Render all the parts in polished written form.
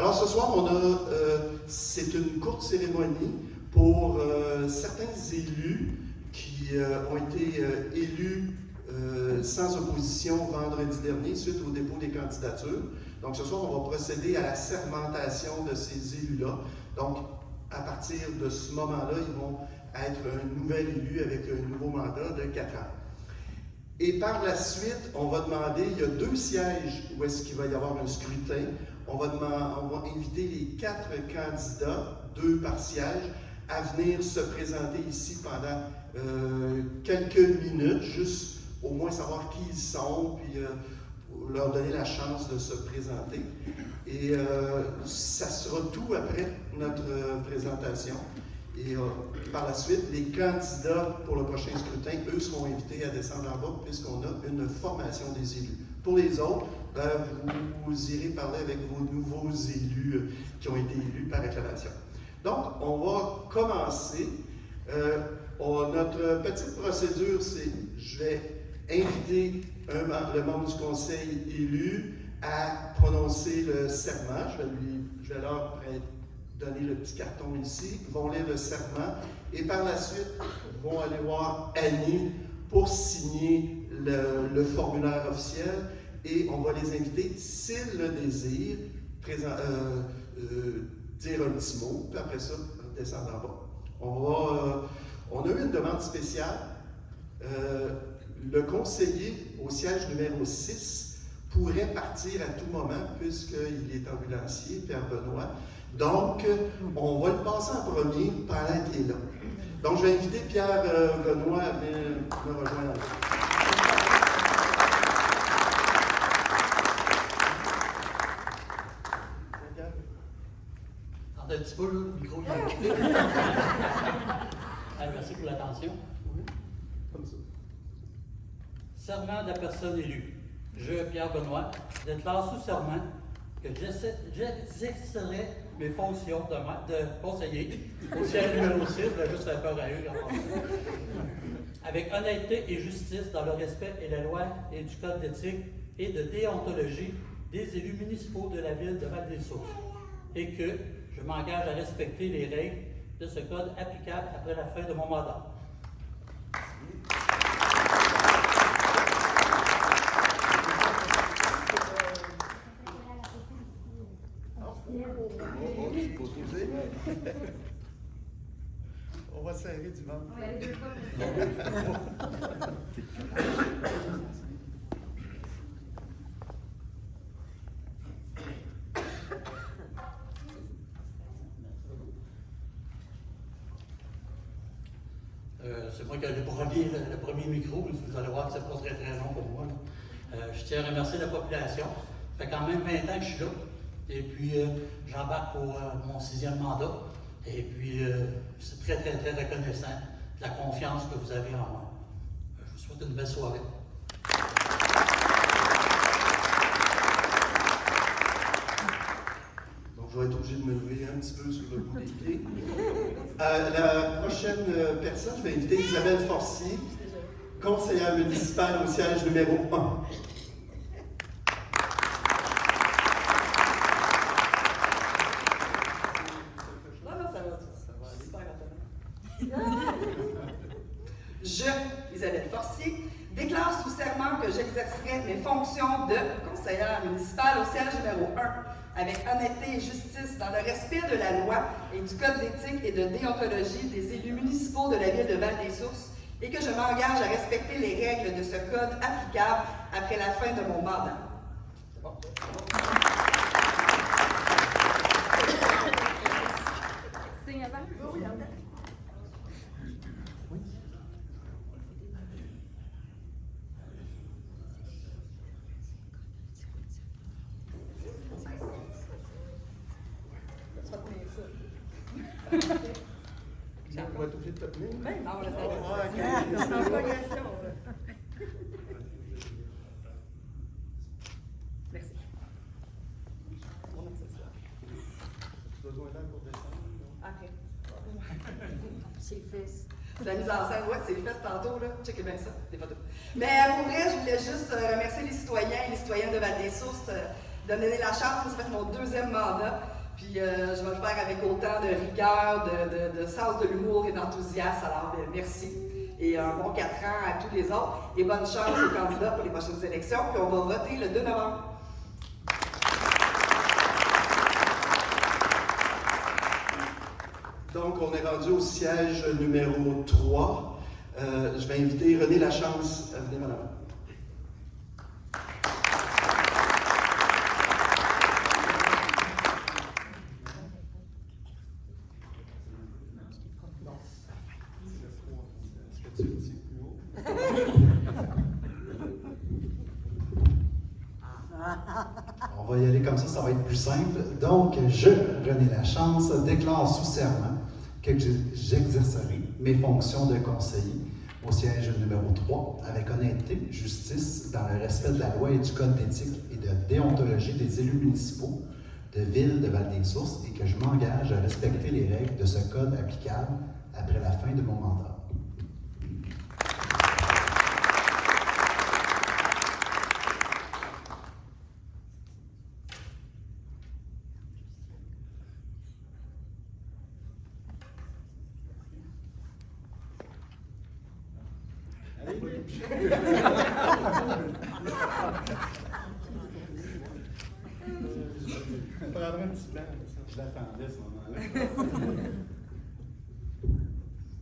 Alors ce soir, c'est une courte cérémonie pour certains élus qui ont été élus sans opposition vendredi dernier suite au dépôt des candidatures. Donc ce soir, on va procéder à la sermentation de ces élus-là. Donc à partir de ce moment-là, ils vont être un nouvel élu avec un nouveau mandat de 4 ans. Et par la suite, on va demander, il y a 2 sièges où est-ce qu'il va y avoir un scrutin. On va inviter les 4 candidats, 2 par siège, à venir se présenter ici pendant quelques minutes, juste au moins savoir qui ils sont, puis leur donner la chance de se présenter. Et ça sera tout après notre présentation. Et par la suite, les candidats pour le prochain scrutin, eux, seront invités à descendre en bas puisqu'on a une formation des élus. Pour les autres, vous irez parler avec vos nouveaux élus qui ont été élus par acclamation. Donc, on va commencer. Notre petite procédure, c'est je vais inviter le membre du conseil élu à prononcer le serment. Je vais leur donner le petit carton ici. Ils vont lire le serment et par la suite, ils vont aller voir Annie pour signer le formulaire officiel et on va les inviter, s'ils le désirent, dire un petit mot, puis après ça, descendre en bas. On a eu une demande spéciale. Le conseiller au siège numéro 6 pourrait partir à tout moment puisqu'il est ambulancier, Pierre Benoît. Donc, on va le passer en premier pendant qu'il est là. Donc, je vais inviter Pierre Benoît à venir me rejoindre. Attendez un petit peu, là, le micro. Merci pour l'attention. Comme ça. Serment de la personne élue. Je, Pierre Benoît, déclare sous serment que j'exercerai mes fonctions de conseiller au siège numéro 6, je vais juste faire peur à eux, avec honnêteté et justice dans le respect et la loi et du code d'éthique et de déontologie des élus municipaux de la ville de Val-des-Sources, et que je m'engage à respecter les règles de ce code applicable après la fin de mon mandat. On va serrer du ventre. C'est moi qui ai le premier micro, vous allez voir que c'est pas très très long pour moi. Je tiens à remercier la population. Ça fait quand même 20 ans que je suis là. Et puis, j'embarque pour mon 6e mandat. Et puis, c'est très, très, très reconnaissant de la confiance que vous avez en moi. Je vous souhaite une belle soirée. Donc, je vais être obligé de me lever un petit peu sur le bout des pieds. La prochaine personne, je vais inviter Isabelle Forcier, conseillère municipale au siège numéro 1. Je, Isabelle Forcier, déclare sous serment que j'exercerai mes fonctions de conseillère municipale au siège numéro 1 avec honnêteté et justice dans le respect de la loi et du code d'éthique et de déontologie des élus municipaux de la ville de Val-des-Sources et que je m'engage à respecter les règles de ce code applicable après la fin de mon mandat. C'est bon? Signe avant? Oui, avant. On va être obligé de te tenir. Ben non, là, merci. On a ça. Tu besoin d'aide pour descendre? Après. C'est le fils. La mise en scène, ouais, c'est les fesses tantôt, là. Checkez bien ça, des photos. Mais pour vrai, je voulais juste remercier les citoyens et les citoyennes de Val-des-Sources de me donner la chance. Ça fait mon 2e mandat. Puis je vais le faire avec autant de rigueur, de sens de l'humour et d'enthousiasme. Alors, merci. Et un bon 4 ans à tous les autres. Et bonne chance aux candidats pour les prochaines élections. Puis on va voter le 2 novembre. Donc, on est rendu au siège numéro 3. Je vais inviter René Lachance. Venez, madame. On va y aller comme ça va être plus simple. Donc, je, René Lachance, déclare sous serment que j'exercerai mes fonctions de conseiller au siège numéro 3 avec honnêteté, justice, dans le respect de la loi et du code d'éthique et de déontologie des élus municipaux de Ville de Val-des-Sources et que je m'engage à respecter les règles de ce code applicable après la fin de mon mandat.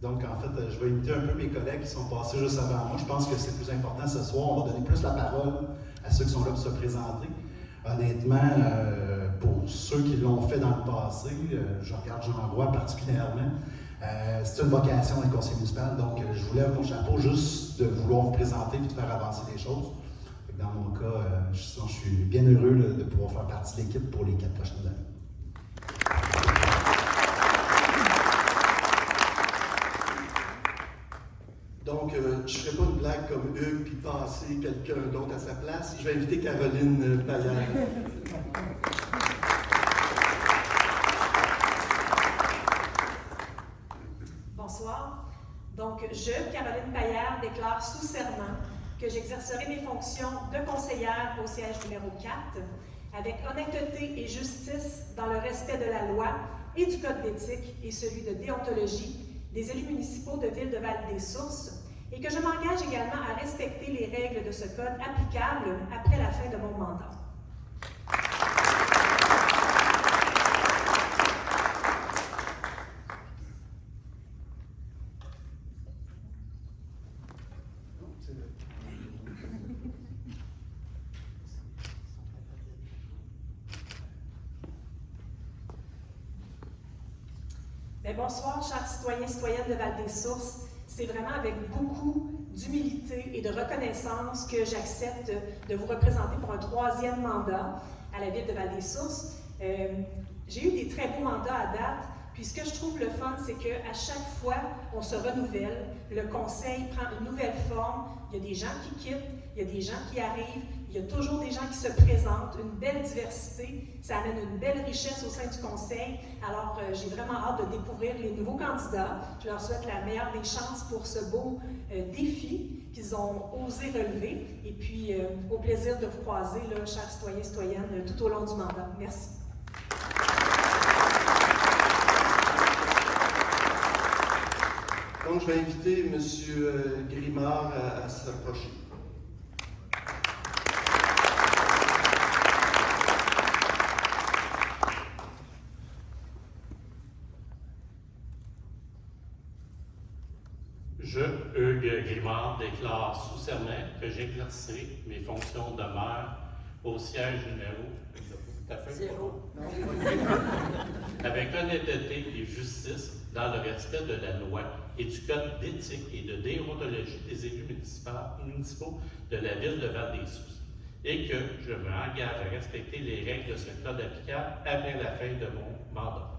Donc, en fait, je vais imiter un peu mes collègues qui sont passés juste avant moi. Je pense que c'est plus important ce soir. On va donner plus la parole à ceux qui sont là pour se présenter. Honnêtement, pour ceux qui l'ont fait dans le passé, je regarde Jean Roy particulièrement, c'est une vocation d'un conseil municipal. Donc, je vous lève mon chapeau juste de vouloir vous présenter et de faire avancer les choses. Dans mon cas, je suis bien heureux là, de pouvoir faire partie de l'équipe pour les 4 prochaines années. Donc, je ne ferai pas une blague comme Hugues puis passer quelqu'un d'autre à sa place. Je vais inviter Caroline Paillard. Bonsoir. Donc, je, Caroline Paillard, déclare sous serment que j'exercerai mes fonctions de conseillère au siège numéro 4 avec honnêteté et justice dans le respect de la loi et du code d'éthique et celui de déontologie des élus municipaux de Ville de Val-des-Sources et que je m'engage également à respecter les règles de ce code applicables après la fin de mon mandat. Bonsoir, chers citoyens et citoyennes de Val-des-Sources. C'est vraiment avec beaucoup d'humilité et de reconnaissance que j'accepte de vous représenter pour un 3e mandat à la Ville de Val-des-Sources. J'ai eu des très beaux mandats à date, puis ce que je trouve le fun, c'est qu'à chaque fois, on se renouvelle, le conseil prend une nouvelle forme, il y a des gens qui quittent, il y a des gens qui arrivent, il y a toujours des gens qui se présentent, une belle diversité, ça amène une belle richesse au sein du conseil. Alors, j'ai vraiment hâte de découvrir les nouveaux candidats. Je leur souhaite la meilleure des chances pour ce beau défi qu'ils ont osé relever. Et puis, au plaisir de vous croiser, là, chers citoyens et citoyennes, tout au long du mandat. Merci. Donc, je vais inviter M. Grimard à s'approcher. Je, Hugues Grimard, déclare sous serment que j'exercerai mes fonctions de maire au siège numéro 0. Avec honnêteté et justice dans le respect de la loi et du code d'éthique et de déontologie des élus municipaux de la Ville de Val-des-Sources et que je m'engage à respecter les règles de ce code applicable après la fin de mon mandat.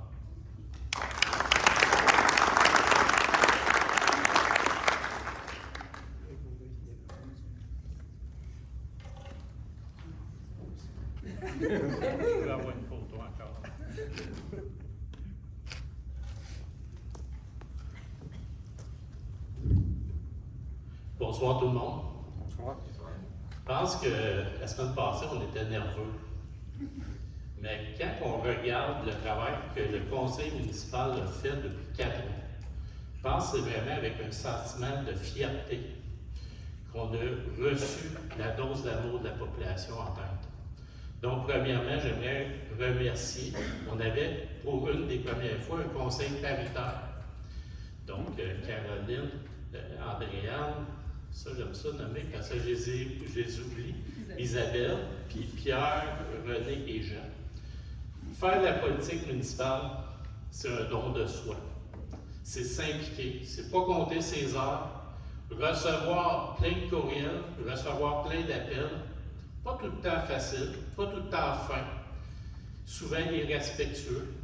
Je vais avoir une photo encore. Bonsoir tout le monde. Bonsoir. Je pense que la semaine passée, on était nerveux. Mais quand on regarde le travail que le conseil municipal a fait depuis 4 ans, je pense que c'est vraiment avec un sentiment de fierté qu'on a reçu la dose d'amour de la population en tête. Donc, premièrement, j'aimerais remercier. On avait, pour une des premières fois, un conseil paritaire. Donc, Caroline, Andréane, ça, j'aime ça nommer parce que je les oublie. Isabelle, puis Pierre, René et Jean. Faire la politique municipale, c'est un don de soi. C'est s'impliquer, c'est pas compter ses heures, recevoir plein de courriels, recevoir plein d'appels, pas tout le temps facile, pas tout le temps fin, souvent irrespectueux,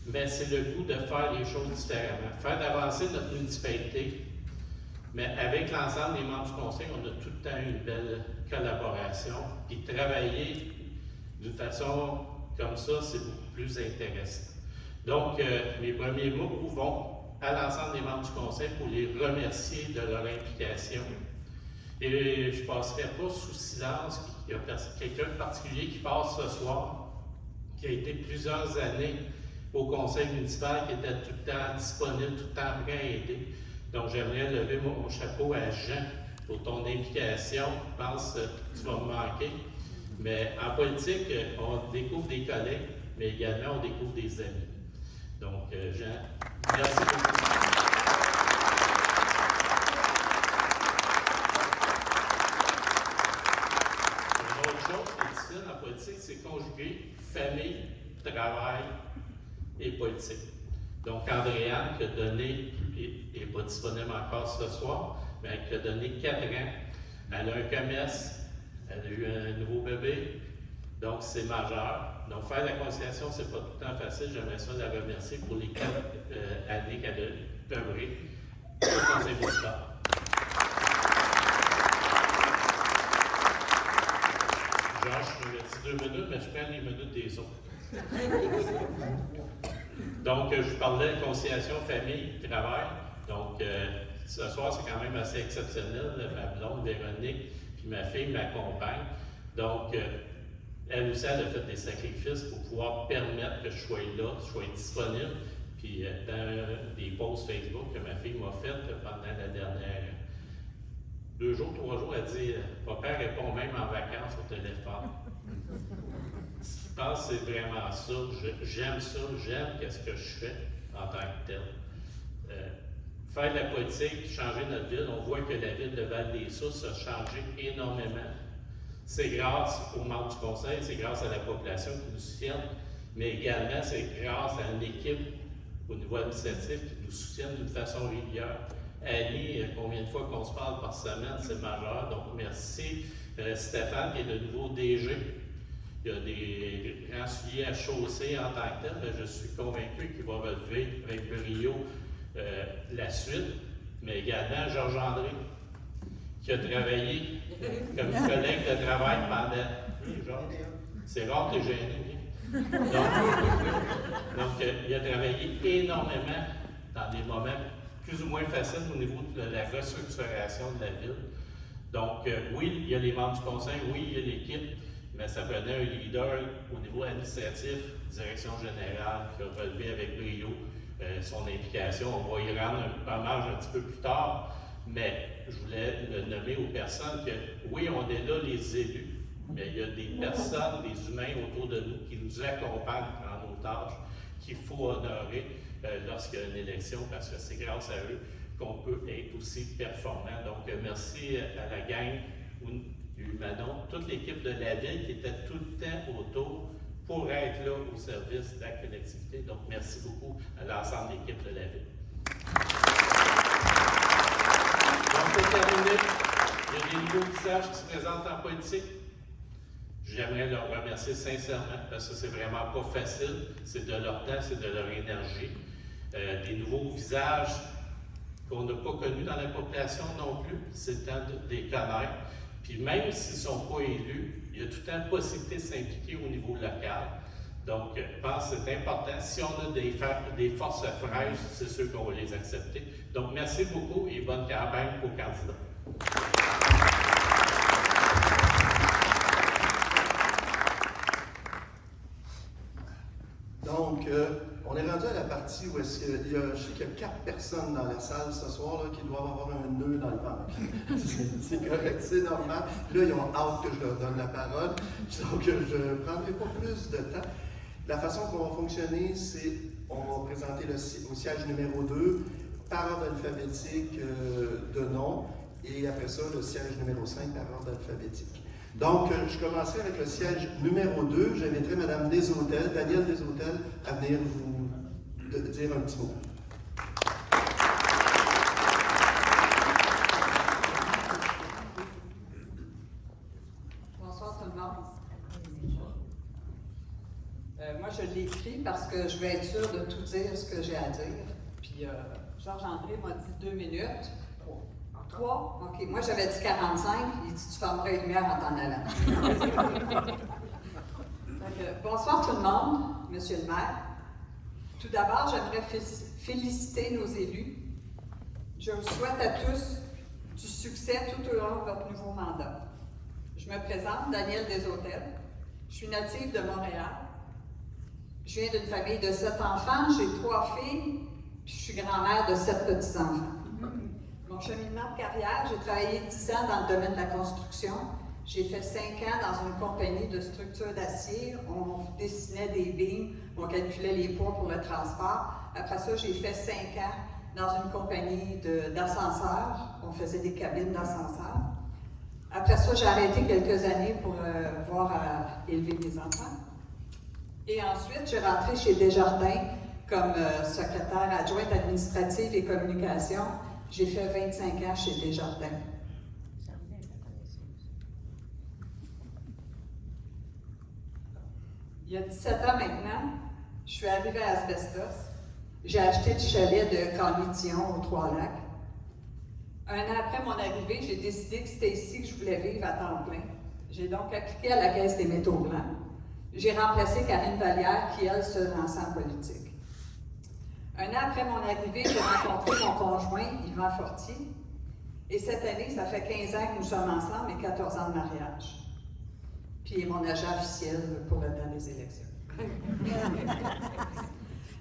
mais c'est le goût de faire les choses différemment, faire d'avancer notre municipalité. Mais avec l'ensemble des membres du conseil, on a tout le temps eu une belle collaboration, puis travailler d'une façon comme ça, c'est beaucoup plus intéressant. Donc, mes premiers mots vont à l'ensemble des membres du conseil pour les remercier de leur implication. Et je ne passerai pas sous silence qu'il y a quelqu'un de particulier qui passe ce soir, qui a été plusieurs années au conseil municipal, qui était tout le temps disponible, tout le temps prêt à aider. Donc, j'aimerais lever mon chapeau à Jean pour ton implication. Je pense que tu vas me manquer. Mais en politique, on découvre des collègues, mais également on découvre des amis. Donc, Jean, merci beaucoup. Une autre chose qui est difficile en politique, c'est conjuguer famille, travail et politique. Donc, Andréane, qui a donné, et n'est pas disponible encore ce soir, mais qui a donné 4 ans, elle a un commerce, elle a eu un nouveau bébé, donc c'est majeur. Donc, faire la conciliation, c'est pas tout le temps facile. J'aimerais ça la remercier pour les 4 années qu'elle a œuvré au conseil municipal. Georges, je me dis 2 minutes, mais je prends les minutes des autres. Donc, je parlais de conciliation famille-travail. Donc, ce soir, c'est quand même assez exceptionnel. Ma blonde, Véronique, puis ma fille m'accompagne. Donc, elle aussi, elle a fait des sacrifices pour pouvoir permettre que je sois là, que je sois disponible. Puis, dans des posts Facebook que ma fille m'a faites pendant la dernière 2 jours, 3 jours, elle dit « Papa répond même en vacances au téléphone. » Je pense que c'est vraiment ça. J'aime ça, j'aime ce que je fais en tant que tel. Faire de la politique, changer notre ville, on voit que la ville de Val-des-Sources a changé énormément. C'est grâce aux membres du conseil, c'est grâce à la population qui nous soutient, mais également c'est grâce à une équipe au niveau administratif qui nous soutient d'une façon régulière. Annie, combien de fois qu'on se parle par semaine, c'est majeur. Donc merci. Stéphane, qui est le nouveau DG. Il y a des grands souliers à chausser en tant que tel, mais je suis convaincu qu'il va relever avec brio la suite. Mais également Georges André, qui a travaillé comme collègue de travail pendant. C'est rare que tu es gêné. Donc, il a travaillé énormément dans des moments plus ou moins faciles au niveau de la restructuration de la ville. Donc, oui, il y a les membres du conseil, oui, il y a l'équipe, mais ça prenait un leader au niveau administratif, direction générale, qui a relevé avec brio son implication. On va y rendre un hommage un petit peu plus tard, mais je voulais le nommer aux personnes que, oui, on est là, les élus, mais il y a des personnes, des humains autour de nous qui nous accompagnent dans nos tâches, qu'il faut honorer lorsqu'il y a une élection, parce que c'est grâce à eux qu'on peut être aussi performant. Donc, merci à la gang, Manon, toute l'équipe de la ville qui était tout le temps autour pour être là au service de la collectivité. Donc, merci beaucoup à l'ensemble de l'équipe de la ville. Donc, pour terminer, il y a des nouveaux visages qui se présentent en politique. J'aimerais leur remercier sincèrement parce que c'est vraiment pas facile. C'est de leur temps, c'est de leur énergie. Des nouveaux visages qu'on n'a pas connus dans la population non plus. C'est le temps de les connaître. Puis même s'ils ne sont pas élus, il y a tout le temps possibilité de s'impliquer au niveau local. Donc, je pense que c'est important. Si on a des forces fraîches, c'est sûr qu'on va les accepter. Donc, merci beaucoup et bonne campagne aux candidats. je sais qu'il y a 4 personnes dans la salle ce soir là, qui doivent avoir un nœud dans le ventre. C'est correct, c'est normal. Là, ils ont hâte que je leur donne la parole, donc je ne prendrai pas plus de temps. La façon qu'on va fonctionner, c'est on va présenter au siège numéro 2 par ordre alphabétique de nom, et après ça, le siège numéro 5 par ordre alphabétique. Donc, je commencerai avec le siège numéro 2. J'inviterai Mme Deshôtels, Danielle Deshôtels, à venir vous dire un petit mot. Bonsoir tout le monde. Moi, je l'ai écrit parce que je veux être sûre de tout dire ce que j'ai à dire. Puis, Georges-André m'a dit 2 minutes. 3? OK. Moi, j'avais dit 45. Il dit tu fermerais les lumières en t'en allant. Donc, bonsoir tout le monde, Monsieur le maire. Tout d'abord, j'aimerais féliciter nos élus. Je vous souhaite à tous du succès tout au long de votre nouveau mandat. Je me présente, Danielle Deshôtels. Je suis native de Montréal. Je viens d'une famille de 7 enfants. J'ai 3 filles, puis je suis grand-mère de 7 petits-enfants. Mon cheminement de carrière, j'ai travaillé 10 ans dans le domaine de la construction. J'ai fait 5 ans dans une compagnie de structures d'acier. On dessinait des beams, on calculait les poids pour le transport. Après ça, j'ai fait 5 ans dans une compagnie d'ascenseurs. On faisait des cabines d'ascenseurs. Après ça, j'ai arrêté quelques années pour voir à élever mes enfants. Et ensuite, j'ai rentré chez Desjardins comme secrétaire adjointe administrative et communication. J'ai fait 25 ans chez Desjardins. Il y a 17 ans maintenant, je suis arrivée à Asbestos. J'ai acheté le chalet de Camille-Tillon aux Trois-Lacs. Un an après mon arrivée, j'ai décidé que c'était ici que je voulais vivre à temps plein. J'ai donc appliqué à la Caisse des métaux blancs. J'ai remplacé Karine Vallière, qui, elle, se lançait en politique. Un an après mon arrivée, j'ai rencontré mon conjoint, Yvan Fortier. Et cette année, ça fait 15 ans que nous sommes ensemble et 14 ans de mariage. Puis mon agent officiel pour le temps des élections.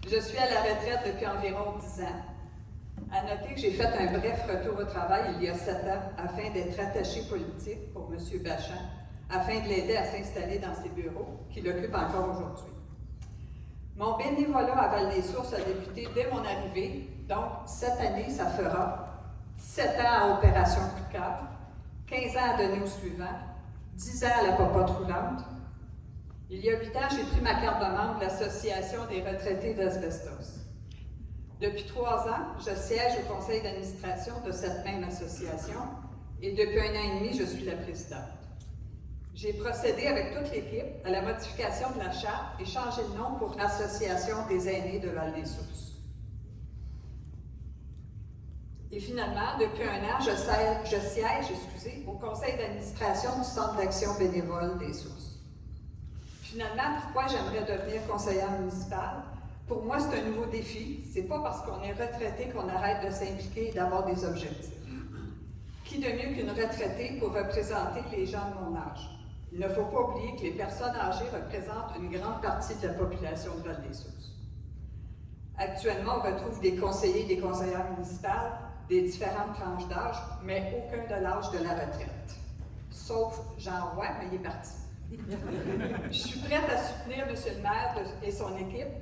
Je suis à la retraite depuis environ 10 ans. À noter que j'ai fait un bref retour au travail il y a 7 ans afin d'être attaché politique pour M. Bachand, afin de l'aider à s'installer dans ses bureaux, qu'il occupe encore aujourd'hui. Mon bénévolat à Val-des-Sources a débuté dès mon arrivée, donc cette année, ça fera 17 ans à Opération Coup de cœur, 15 ans à donner au suivant, 10 ans à la popote roulante. Il y a 8 ans, j'ai pris ma carte de membre de l'Association des retraités d'Asbestos. Depuis 3 ans, je siège au conseil d'administration de cette même association et depuis 1 an et demi, je suis la présidente. J'ai procédé avec toute l'équipe à la modification de la charte et changé le nom pour Association des aînés de Val-des-Sources. Et finalement, depuis 1 an, je siège au conseil d'administration du Centre d'action bénévole des Sources. Finalement, pourquoi j'aimerais devenir conseillère municipale? Pour moi, c'est un nouveau défi. C'est pas parce qu'on est retraité qu'on arrête de s'impliquer et d'avoir des objectifs. Qui de mieux qu'une retraitée pour représenter les gens de mon âge? Il ne faut pas oublier que les personnes âgées représentent une grande partie de la population de Val-des-Sources. Actuellement, on retrouve des conseillers et des conseillères municipales des différentes tranches d'âge, mais aucun de l'âge de la retraite. Sauf Jean Roy, mais il est parti. Je suis prête à soutenir M. le maire et son équipe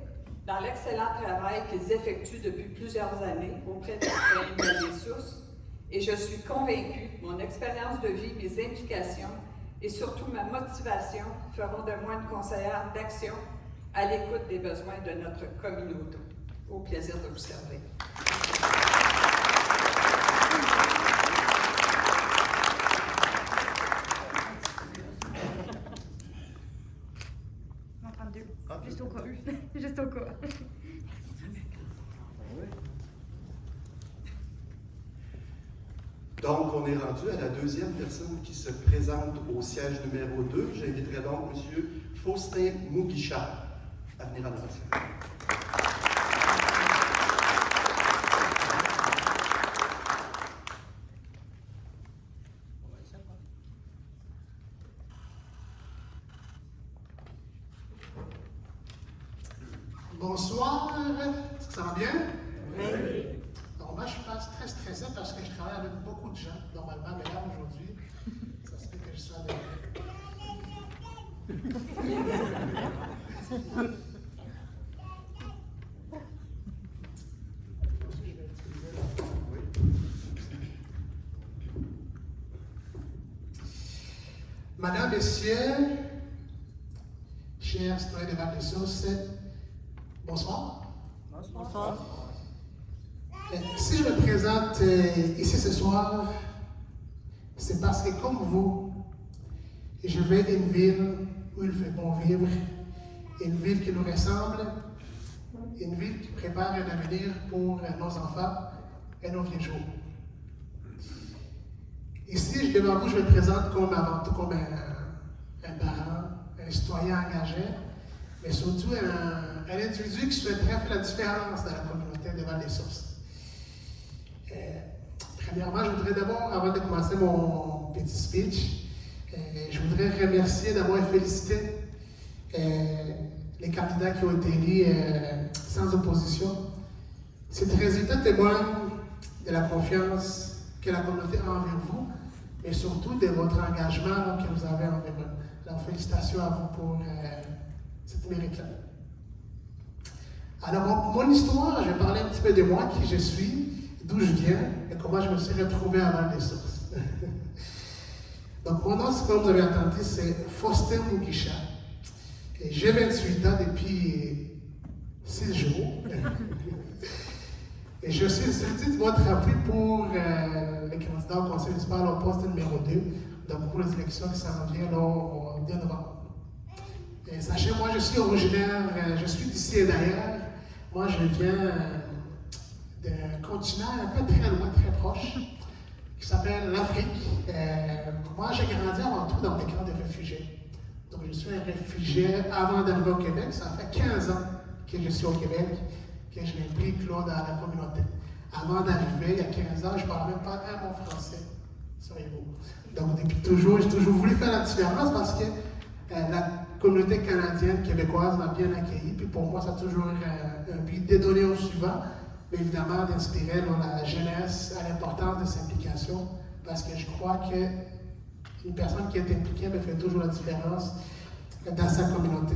dans l'excellent travail qu'ils effectuent depuis plusieurs années auprès des citoyens de Val-des-Sources, et je suis convaincue que mon expérience de vie, mes implications et surtout ma motivation feront de moi une conseillère d'action à l'écoute des besoins de notre communauté. Au plaisir de vous servir. On va prendre 2. Juste au cas. Juste au cas. Donc, on est rendu à la 2e personne qui se présente au siège numéro 2. J'inviterai donc M. Faustin Mugisha à venir à notre siège. Bonsoir, est-ce que ça va bien? Donc, moi, je suis pas très stressé parce que je travaille avec beaucoup de gens, normalement, mais là, aujourd'hui, ça se fait que je sois Madame, Messieurs, chers citoyens de Val-des-Sources, bonsoir. Bonsoir. Si je me présente ici ce soir, c'est parce que comme vous, je vais d'une ville où il fait bon vivre, une ville qui nous ressemble, une ville qui prépare un avenir pour nos enfants et nos vieux jours. Ici, devant vous, je me présente avant tout comme un parent, un citoyen engagé, mais surtout un individu qui souhaiterait faire la différence dans la communauté de Val-des-Sources. Premièrement, je voudrais d'abord, avant de commencer mon petit speech, je voudrais remercier d'abord et féliciter les candidats qui ont été élus sans opposition. Ces résultats témoignent de la confiance que la communauté a envers vous et surtout de votre engagement que vous avez envers eux. Alors, félicitations à vous pour cette mérite-là. Alors, mon histoire, je vais parler un petit peu de moi, qui je suis, d'où je viens et comment je me suis retrouvé à Val-des-Sources. Donc, mon nom, comme vous avez entendu, c'est Faustin Mugisha. Et j'ai 28 ans depuis 6 jours. Et je suis sollicité de votre appui pour les candidats au conseil municipal au poste numéro 2, donc pour les élections qui s'en viennent au 2 novembre. Et sachez, moi, je suis originaire, je suis d'ici et d'ailleurs. Moi, je viens d'un continent un peu très loin, très proche, qui s'appelle l'Afrique. Moi, j'ai grandi avant tout dans des camps de réfugiés. Donc, je suis un réfugié avant d'arriver au Québec. Ça fait 15 ans que je suis au Québec, que je m'implique là dans la communauté. Avant d'arriver, il y a 15 ans, je ne parlais même pas un mot français, sauriez-vous. Donc, depuis toujours, j'ai toujours voulu faire la différence parce que la communauté canadienne, québécoise m'a bien accueilli. Puis pour moi, ça a toujours un but de donner au suivant, mais évidemment d'inspirer la jeunesse à l'importance de cette implication, parce que je crois qu'une personne qui est impliquée fait toujours la différence dans sa communauté.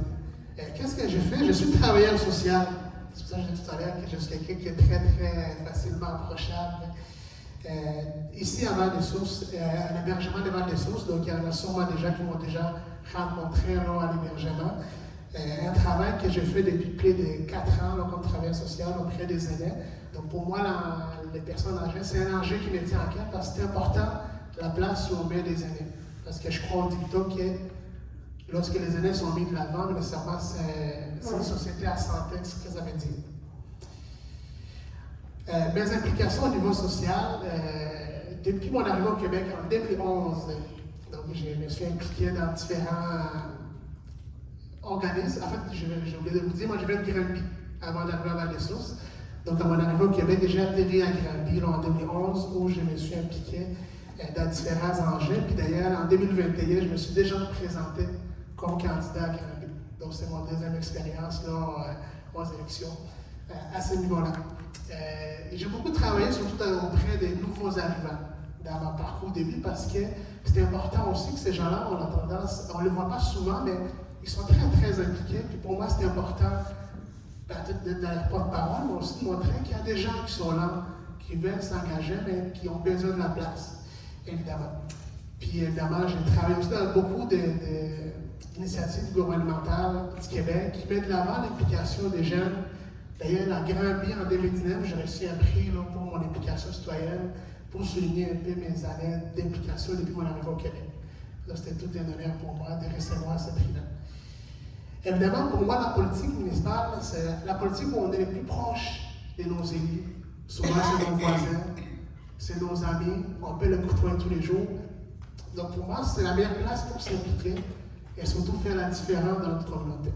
Qu'est-ce que je fais? Je suis travailleur social. C'est pour ça que je disais tout à l'heure que je suis quelqu'un qui est très, très facilement approchable. Ici à Val-des-Sources, à l'hébergement de Val-des-Sources, donc il y en a sûrement des gens qui m'ont déjà rencontré là, à l'hébergement. Un travail que je fais depuis plus de 4 ans là, comme travailleur social auprès des aînés. Donc pour moi, les personnes âgées, c'est un enjeu qui me tient à cœur parce que c'est important la place où on met des aînés. Parce que je crois au TikTok que lorsque les aînés sont mis de l'avant, nécessairement, c'est une société à santé, c'est ce que ça veut dire. Mes implications au niveau social, depuis mon arrivée au Québec en 2011, donc je me suis impliqué dans différents organismes. En fait, j'ai oublié de vous dire, moi je viens de Granby avant d'arriver à Val-des-Sources. Donc à mon arrivée au Québec, j'ai atterri à Granby là, en 2011 où je me suis impliqué dans différents enjeux. Puis d'ailleurs, en 2021, je me suis déjà présenté comme candidat à Granby. Donc c'est mon deuxième expérience là, aux élections à ce niveau-là. J'ai beaucoup travaillé surtout auprès des nouveaux arrivants dans mon parcours de vie parce que c'est important aussi que ces gens-là, on a tendance, on ne les voit pas souvent, mais ils sont très, très impliqués. Puis pour moi, c'est important peut-être d'être dans leur porte-parole, mais aussi de montrer qu'il y a des gens qui sont là, qui veulent s'engager, mais qui ont besoin de la place, évidemment. Puis évidemment, j'ai travaillé aussi dans beaucoup d'initiatives gouvernementales du Québec qui mettent de l'avant l'implication des jeunes. D'ailleurs, à Granby, en 2019, j'ai reçu un prix là, pour mon implication citoyenne, pour souligner un peu mes années d'implication depuis mon arrivée au Québec. Là, c'était tout un honneur pour moi de recevoir ce prix-là. Évidemment, pour moi, la politique municipale, c'est la politique où on est le plus proche de nos élus. Souvent, c'est nos voisins, c'est nos amis, on peut le côtoyer tous les jours. Donc, pour moi, c'est la meilleure place pour s'impliquer et surtout faire la différence dans notre communauté.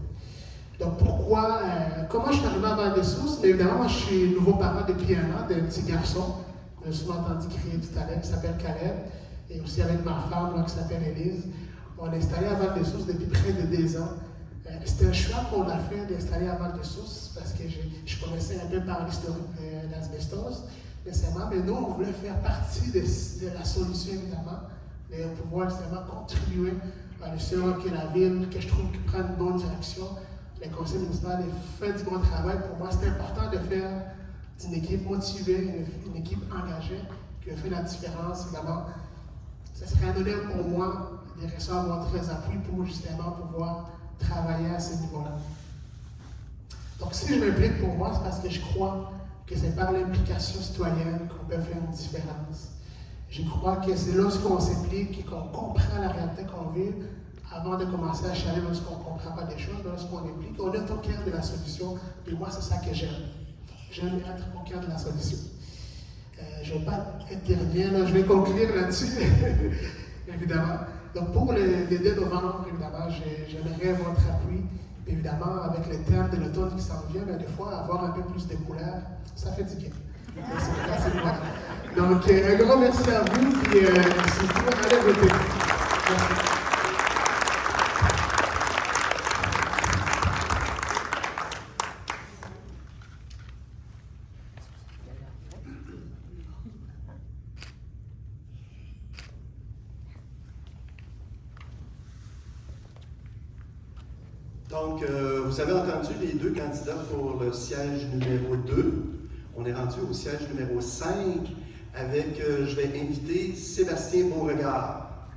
Donc, pourquoi, comment je suis arrivé à Val-des-Sources? Évidemment, moi, je suis nouveau parent depuis 1 an d'un petit garçon, que j'ai souvent entendu crier tout à l'heure, qui s'appelle Caleb, et aussi avec ma femme, là, qui s'appelle Élise. On est installé à Val-des-Sources depuis près de 2 ans. C'était un choix qu'on a fait d'installer à Val-des-Sources parce que je connaissais un peu par l'historique de l'asbestose récemment, mais nous, on voulait faire partie de la solution, évidemment, et pouvoir justement contribuer à l'histoire que la ville, que je trouve qui prend une bonne direction. Le conseil municipal fait du bon travail. Pour moi, c'est important de faire une équipe motivée, une équipe engagée qui a fait la différence. Évidemment, ce serait un honneur pour moi de recevoir votre appui pour justement pouvoir travailler à ce niveau-là. Donc, si je m'implique pour moi, c'est parce que je crois que c'est par l'implication citoyenne qu'on peut faire une différence. Je crois que c'est lorsqu'on s'implique et qu'on comprend la réalité qu'on vit, avant de commencer à chialer lorsqu'on ne comprend pas des choses, lorsqu'on implique, on est au cœur de la solution. Et moi, c'est ça que j'aime. J'aime être au cœur de la solution. Je ne vais pas être dernier, là, je vais conclure là-dessus, évidemment. Donc, pour le 2 novembre, évidemment, j'aimerais votre appui. Puis, évidemment, avec le thème de l'automne qui s'en vient, mais des fois, avoir un peu plus de couleurs, ça fait du bien. Donc, un grand merci à vous, puis surtout, allez voter. Merci. Donc, vous avez entendu les deux candidats pour le siège numéro 2. On est rendu au siège numéro 5 avec, je vais inviter Sébastien Beauregard.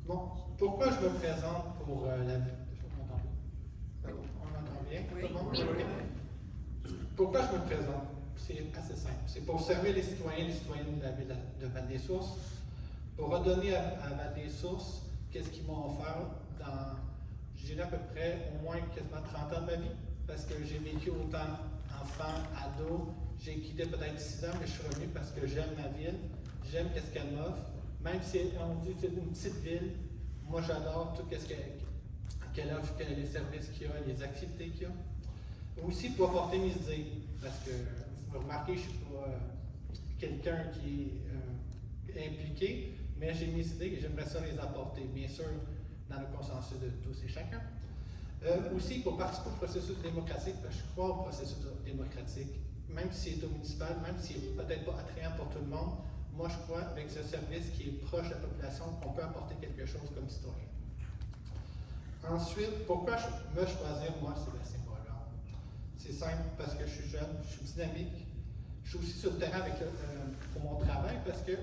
Bon, pourquoi je me présente pour la ville? On m'entend bien? Oui. Tout le monde? Oui. Pourquoi je me présente? C'est assez simple. C'est pour servir les citoyens et les citoyennes de la ville de Val-des-Sources, pour redonner à Val-des-Sources qu'est-ce qu'ils m'ont offert dans, je dirais à peu près au moins quasiment 30 ans de ma vie, parce que j'ai vécu autant enfant, ado, j'ai quitté peut-être 6 ans, mais je suis revenu parce que j'aime ma ville, j'aime qu'est-ce qu'elle m'offre, même si on dit que c'est une petite ville, moi j'adore tout ce qu'elle offre, les services qu'il y a, les activités qu'il y a. Aussi pour apporter mes idées, parce que vous remarquez, je ne suis pas quelqu'un qui est impliqué, mais j'ai mes idées et j'aimerais ça les apporter, bien sûr, dans le consensus de tous et chacun. Aussi, pour participer au processus démocratique, parce que je crois au processus démocratique, même si c'est au municipal, même si c'est peut-être pas attrayant pour tout le monde, moi je crois avec ce service qui est proche de la population qu'on peut apporter quelque chose comme citoyen. Ensuite, pourquoi me choisir moi, Sébastien Beauregard? C'est simple, parce que je suis jeune, je suis dynamique, je suis aussi sur le terrain pour mon travail, parce que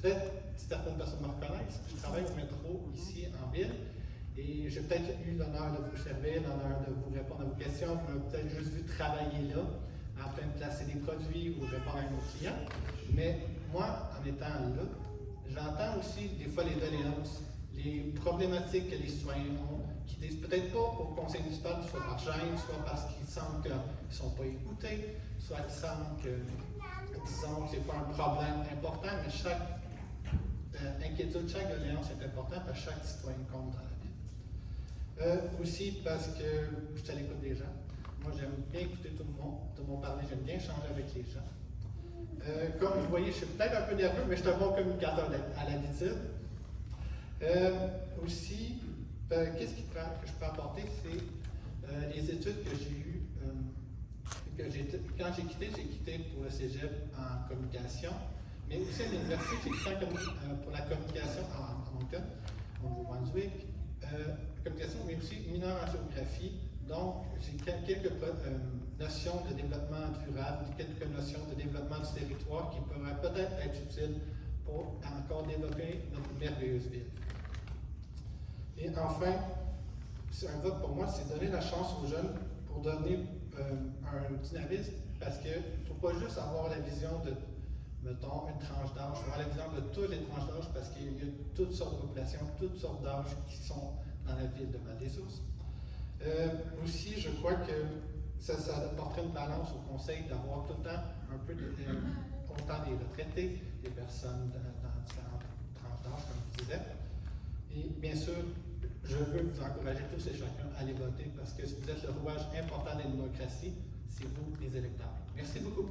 peut-être certaines personnes me reconnaissent, je travaille au métro ici en ville, et j'ai peut-être eu l'honneur de vous servir, l'honneur de vous répondre à vos questions, vous m'avez peut-être juste vu travailler là, en train de placer des produits ou répondre à nos clients, mais moi, en étant là, j'entends aussi des fois les doléances, les problématiques que les citoyens ont, qui disent peut-être pas au conseil municipal, soit par gêne, soit parce qu'ils sentent qu'ils ne sont pas écoutés, soit qu'ils sentent que, disons, c'est pas un problème important, mais chaque inquiétude, chaque doléance est importante parce que chaque citoyen compte dans la ville. Aussi parce que je suis à l'écoute des gens. Moi, j'aime bien écouter tout le monde parler, j'aime bien échanger avec les gens. Comme vous voyez, je suis peut-être un peu nerveux, mais je suis un bon communicateur à l'habitude. Aussi, qu'est-ce que je peux apporter, c'est les études que j'ai eues. Quand j'ai quitté pour le cégep en communication, mais aussi à l'université, j'ai quitté pour la communication en Moncton, au Nouveau-Brunswick, communication, mais aussi mineur en géographie. Donc, j'ai quelques notions de développement durable, quelques notions de développement du territoire qui pourraient peut-être être utiles pour encore développer notre merveilleuse ville. Et enfin, c'est un vote pour moi, c'est donner la chance aux jeunes pour donner un dynamisme, parce qu'il ne faut pas juste avoir la vision de, mettons, une tranche d'âge, il faut avoir la vision de toutes les tranches d'âge, parce qu'il y a toutes sortes de populations, toutes sortes d'âges qui sont dans la ville de Val-des-Sources. Aussi, je crois que ça apporterait une balance au conseil d'avoir tout le temps un peu autant des retraités, des personnes dans différentes tranches d'âge, comme je disais. Et bien sûr, je veux vous encourager tous et chacun à aller voter parce que vous êtes le rouage important de la démocratie, c'est vous les électeurs. Merci beaucoup.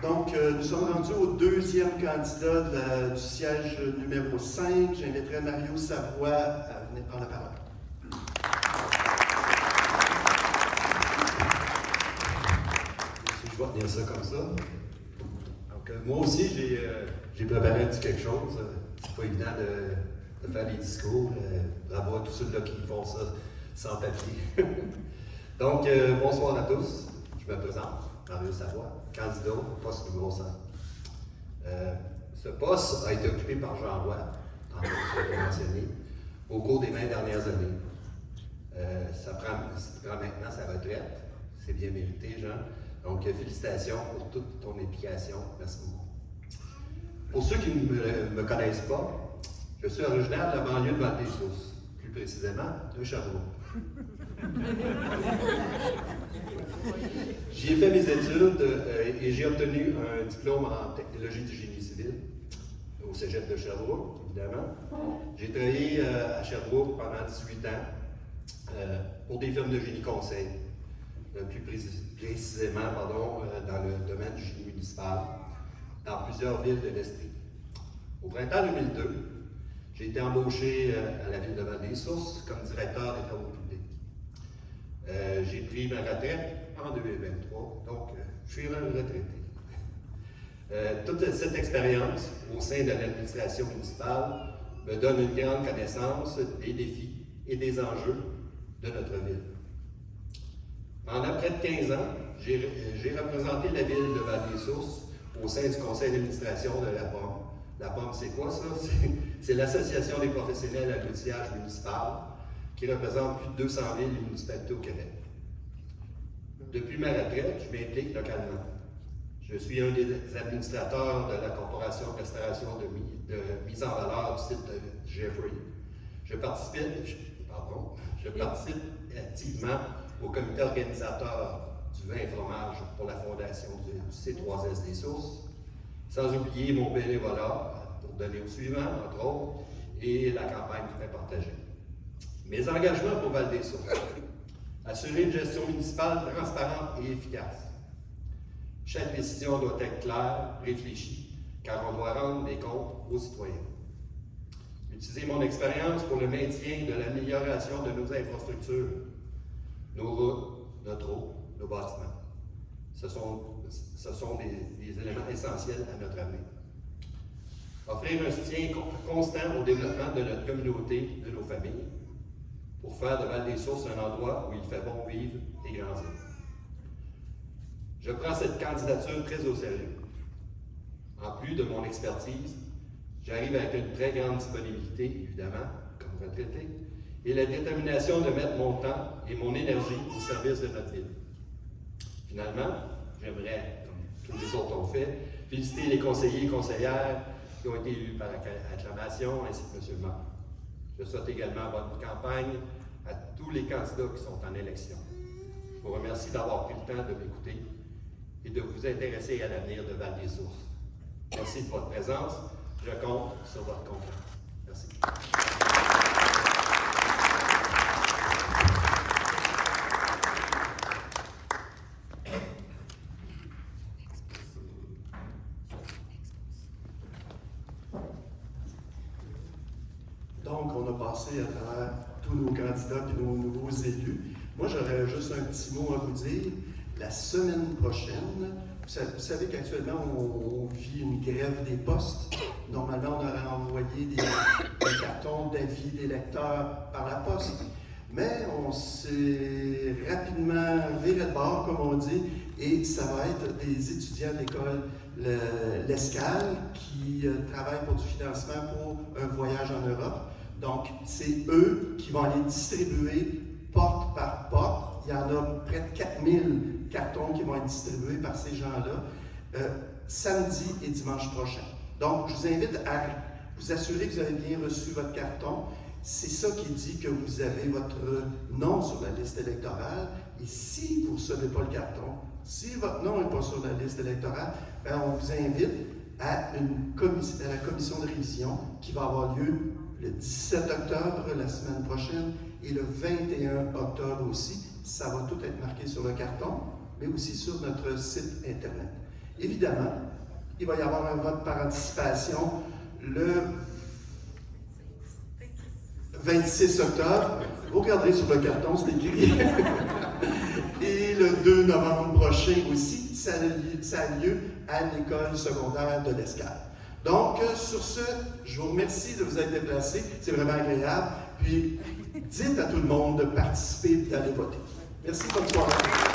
Donc, nous sommes rendus au deuxième candidat du siège numéro 5. J'inviterai Mario Savoie à venir prendre la parole. Si je vais tenir ça comme ça. Donc, moi aussi, j'ai préparé un petit quelque chose. C'est pas évident de faire des discours, d'avoir tous ceux-là qui font ça sans papier. Donc, bonsoir à tous. Je me présente, Mario Savoie, candidat au poste numéro 5. Ce poste a été occupé par Jean Roy, en tant que mentionné, au cours des 20 dernières années. Ça prend maintenant sa retraite. C'est bien mérité, Jean. Donc, félicitations pour toute ton implication. Merci beaucoup. Pour ceux qui ne me connaissent pas, je suis originaire de la banlieue de Val-des-Sources, plus précisément de Sherbrooke. J'y ai fait mes études et j'ai obtenu un diplôme en technologie du génie civil au cégep de Sherbrooke, évidemment. J'ai travaillé à Sherbrooke pendant 18 ans pour des firmes de génie conseil, plus précisément dans le domaine du génie municipal, dans plusieurs villes de l'Estrie. Au printemps 2002, j'ai été embauché à la ville de Val-des-Sources comme directeur des travaux publics. J'ai pris ma retraite en 2023, donc je suis retraité. Toute cette expérience au sein de l'administration municipale me donne une grande connaissance des défis et des enjeux de notre ville. Pendant près de 15 ans, j'ai représenté la ville de Val-des-Sources au sein du conseil d'administration de la POM. La POM, c'est quoi ça? C'est l'Association des professionnels à l'outillage municipal qui représente plus de 200 villes et municipalités au Québec. Depuis ma retraite, je m'implique localement. Je suis un des administrateurs de la Corporation de restauration de mise en valeur du site de Jeffrey. Je participe activement au comité organisateur du vin et fromage pour la fondation du C3S des Sources, sans oublier mon bénévolat pour donner au suivant, entre autres, et la campagne du vin partagé. Mes engagements pour Val-des-Sources. Assurer une gestion municipale transparente et efficace. Chaque décision doit être claire, réfléchie, car on doit rendre des comptes aux citoyens. Utiliser mon expérience pour le maintien de l'amélioration de nos infrastructures, nos routes, notre eau, nos bâtiments. Ce sont des éléments essentiels à notre avenir. Offrir un soutien constant au développement de notre communauté, de nos familles, pour faire de Val-des-Sources un endroit où il fait bon vivre et grandir. Je prends cette candidature très au sérieux. En plus de mon expertise, j'arrive avec une très grande disponibilité, évidemment, comme retraité, et la détermination de mettre mon temps et mon énergie au service de notre ville. Finalement, j'aimerais, comme tous les autres ont fait, féliciter les conseillers et conseillères qui ont été élus par acclamation, ainsi que M. le maire. Je souhaite également bonne campagne à tous les candidats qui sont en élection. Je vous remercie d'avoir pris le temps de m'écouter et de vous intéresser à l'avenir de Val-des-Sources. Merci de votre présence. Je compte sur votre confiance. Merci. Donc, on a passé à travers tous nos candidats et nos nouveaux élus. Moi, j'aurais juste un petit mot à vous dire. La semaine prochaine, vous savez qu'actuellement, on vit une grève des postes. Normalement, on aurait envoyé des cartons d'avis des lecteurs par la poste. Mais on s'est rapidement viré de bord, comme on dit, et ça va être des étudiants de l'école L'Escale qui travaillent pour du financement pour un voyage en Europe. Donc, c'est eux qui vont aller distribuer porte par porte. Il y en a près de 4000 cartons qui vont être distribués par ces gens-là samedi et dimanche prochain. Donc, je vous invite à vous assurer que vous avez bien reçu votre carton. C'est ça qui dit que vous avez votre nom sur la liste électorale. Et si vous ne recevez pas le carton, si votre nom n'est pas sur la liste électorale, bien, on vous invite à la commission de révision qui va avoir lieu le 17 octobre, la semaine prochaine, et le 21 octobre aussi. Ça va tout être marqué sur le carton, mais aussi sur notre site Internet. Évidemment, il va y avoir un vote par anticipation le 26 octobre. Vous regarderez sur le carton, c'est écrit. Et le 2 novembre prochain aussi, ça a lieu à l'école secondaire de l'Escale. Donc, sur ce, je vous remercie de vous être déplacés. C'est vraiment agréable. Puis, dites à tout le monde de participer et d'aller voter. Merci, bonne soirée.